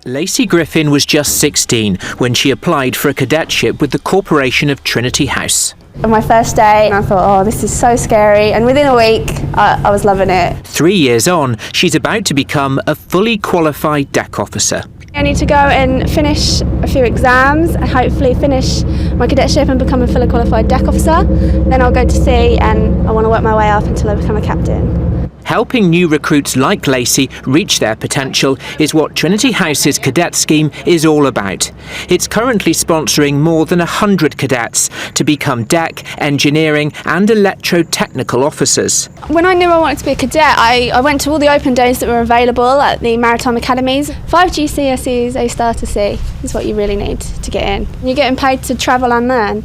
Lacey Griffin was just 16 when she applied for a cadetship with the Corporation of Trinity House. On my first day, I thought, this is so scary. And within a week, I was loving it. 3 years on, she's about to become a fully qualified deck officer. I need to go and finish a few exams and hopefully finish my cadetship and become a fully qualified deck officer. Then I'll go to sea and I want to work my way up until I become a captain. Helping new recruits like Lacey reach their potential is what Trinity House's cadet scheme is all about. It's currently sponsoring more than 100 cadets to become deck, engineering and electro-technical officers. When I knew I wanted to be a cadet, I went to all the open days that were available at the maritime academies. 5 GCSEs A-star to C is what you really need to get in. You're getting paid to travel and learn,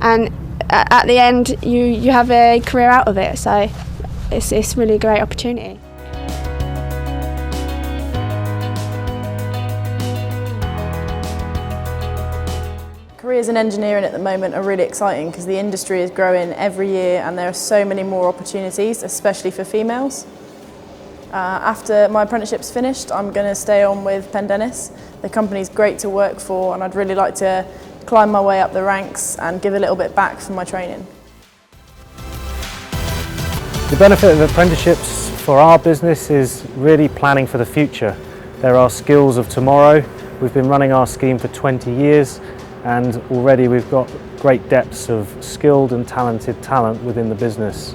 and at the end you have a career out of it, so it's really a great opportunity. Careers in engineering at the moment are really exciting because the industry is growing every year and there are so many more opportunities, especially for females. After my apprenticeship's finished, I'm going to stay on with Pendennis. The company's great to work for and I'd really like to climb my way up the ranks and give a little bit back for my training. The benefit of apprenticeships for our business is really planning for the future. There are skills of tomorrow. We've been running our scheme for 20 years and already we've got great depths of skilled and talented talent within the business.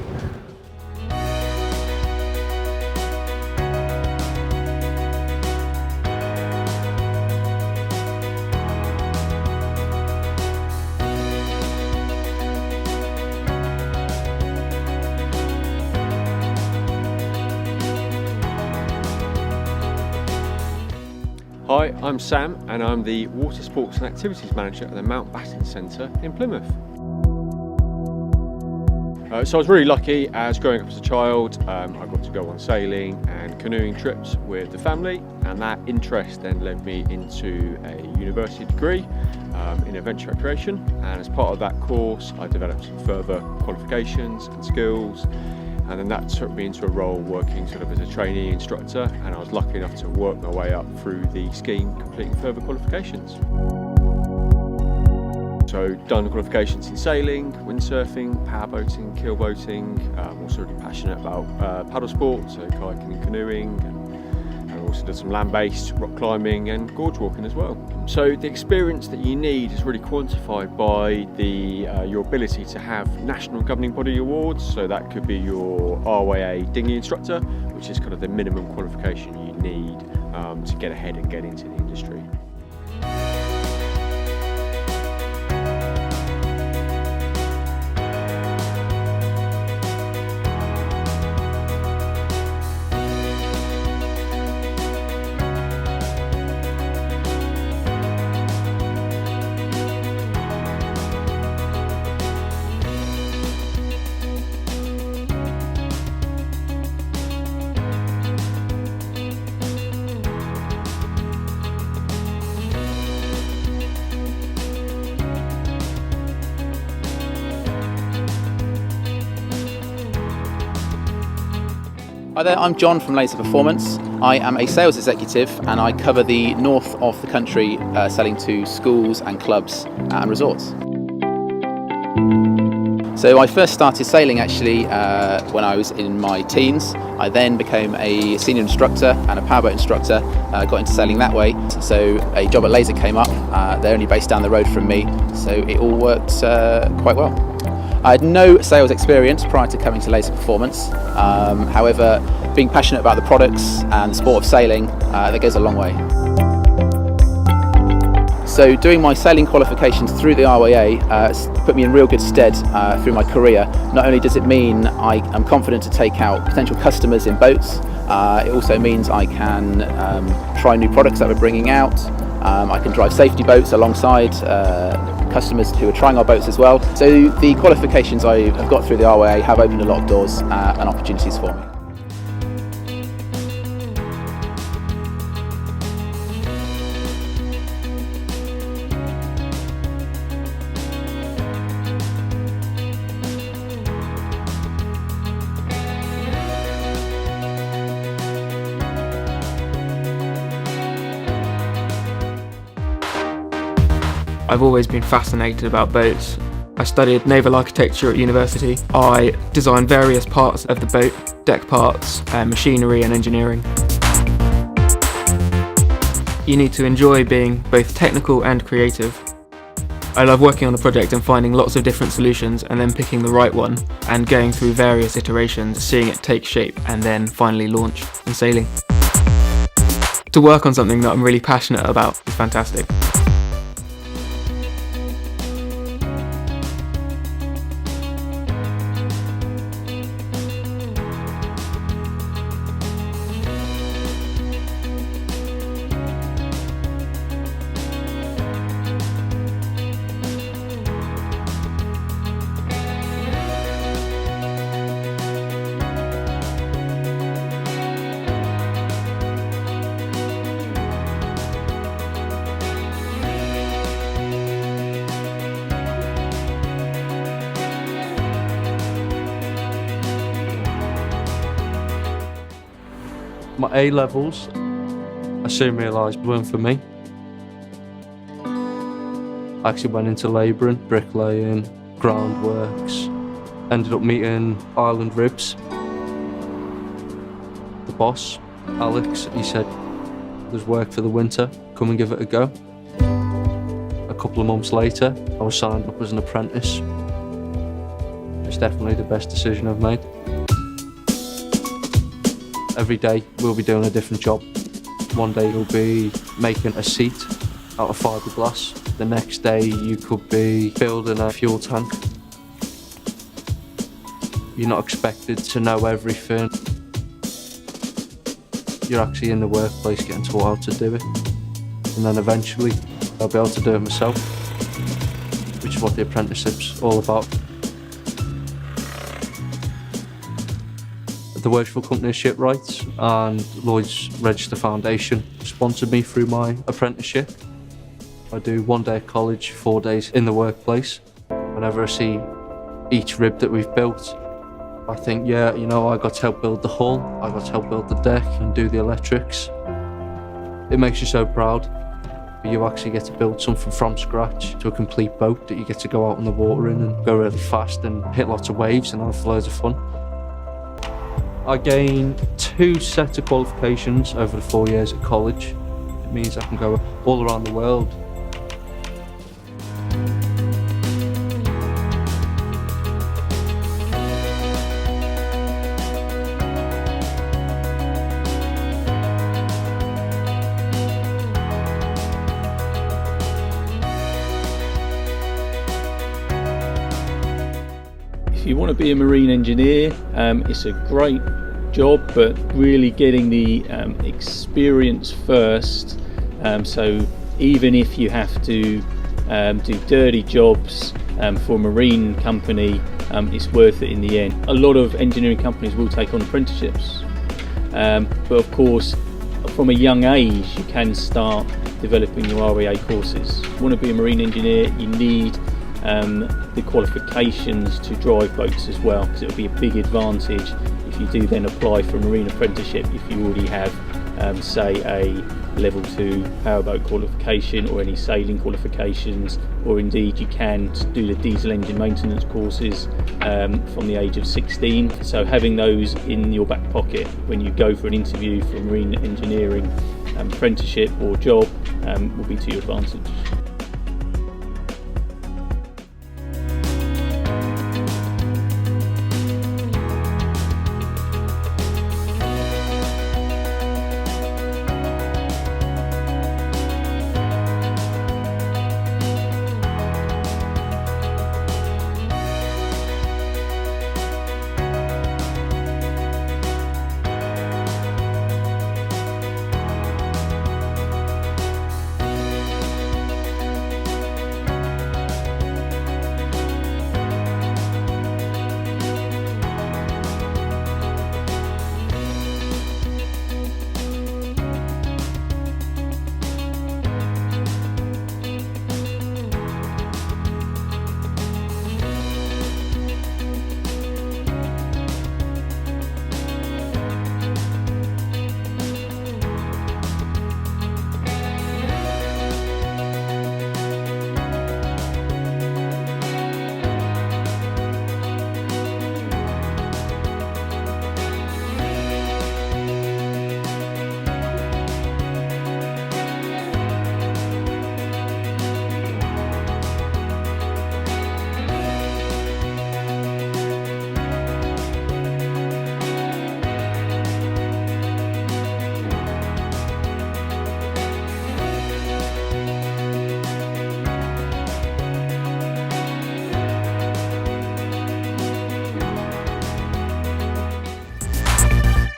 Hi, I'm Sam and I'm the Water Sports and Activities Manager at the Mountbatten Centre in Plymouth. So I was really lucky as growing up as a child. I got to go on sailing and canoeing trips with the family, and that interest then led me into a university degree in adventure recreation, and as part of that course I developed some further qualifications and skills. And then that took me into a role working sort of as a trainee instructor, and I was lucky enough to work my way up through the scheme, completing further qualifications. So done qualifications in sailing, windsurfing, powerboating, keelboating. I'm also really passionate about paddle sports, so kayaking and canoeing, and I've also done some land-based rock climbing and gorge walking as well. So the experience that you need is really quantified by your ability to have national governing body awards. So that could be your RYA dinghy instructor, which is kind of the minimum qualification you need to get ahead and get into the industry. Hi there, I'm John from Laser Performance. I am a sales executive and I cover the north of the country selling to schools and clubs and resorts. So I first started sailing actually when I was in my teens. I then became a senior instructor and a powerboat instructor, got into sailing that way. So a job at Laser came up, they're only based down the road from me, so it all worked quite well. I had no sales experience prior to coming to Laser Performance. However, being passionate about the products and the sport of sailing, that goes a long way. So doing my sailing qualifications through the RYA put me in real good stead through my career. Not only does it mean I am confident to take out potential customers in boats, it also means I can try new products that we're bringing out. I can drive safety boats alongside customers who are trying our boats as well. So the qualifications I have got through the RYA have opened a lot of doors and opportunities for me. I've always been fascinated about boats. I studied naval architecture at university. I designed various parts of the boat, deck parts, machinery and engineering. You need to enjoy being both technical and creative. I love working on a project and finding lots of different solutions and then picking the right one and going through various iterations, seeing it take shape and then finally launch and sailing. To work on something that I'm really passionate about is fantastic. My A-levels, I soon realised, weren't for me. I actually went into labouring, bricklaying, groundworks. Ended up meeting Island Ribs. The boss, Alex, he said, there's work for the winter, come and give it a go. A couple of months later, I was signed up as an apprentice. It's definitely the best decision I've made. Every day we'll be doing a different job. One day you'll be making a seat out of fiberglass. The next day you could be building a fuel tank. You're not expected to know everything. You're actually in the workplace getting taught how to do it. And then eventually I'll be able to do it myself, which is what the apprenticeship's all about. The Worshipful Company of Shipwrights and Lloyd's Register Foundation sponsored me through my apprenticeship. I do 1 day at college, 4 days in the workplace. Whenever I see each rib that we've built, I think, yeah, you know, I got to help build the hull, I got to help build the deck and do the electrics. It makes you so proud. You actually get to build something from scratch to a complete boat that you get to go out on the water in and go really fast and hit lots of waves and have loads of fun. I gained 2 sets of qualifications over the 4 years at college. It means I can go all around the world. If you want to be a marine engineer, it's a great job, but really getting the experience first. So even if you have to do dirty jobs for a marine company, it's worth it in the end. A lot of engineering companies will take on apprenticeships, but of course from a young age you can start developing your REA courses. If you want to be a marine engineer, you need the qualifications to drive boats as well, because it will be a big advantage if you do then apply for a marine apprenticeship if you already have say a level 2 powerboat qualification or any sailing qualifications, or indeed you can do the diesel engine maintenance courses from the age of 16. So having those in your back pocket when you go for an interview for a marine engineering apprenticeship or job will be to your advantage.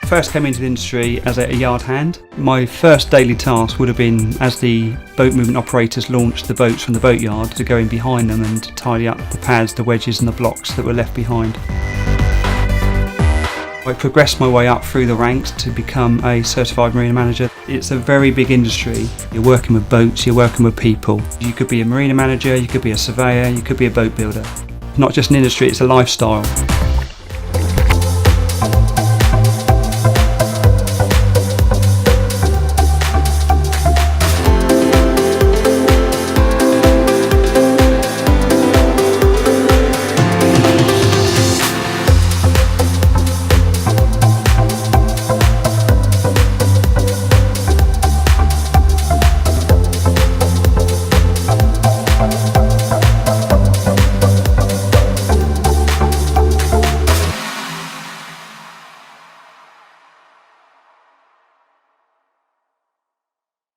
First came into the industry as a yard hand. My first daily task would have been, as the boat movement operators launched the boats from the boatyard, to go in behind them and tidy up the pads, the wedges and the blocks that were left behind. I progressed my way up through the ranks to become a certified marina manager. It's a very big industry. You're working with boats, you're working with people. You could be a marina manager, you could be a surveyor, you could be a boat builder. Not just an industry, it's a lifestyle.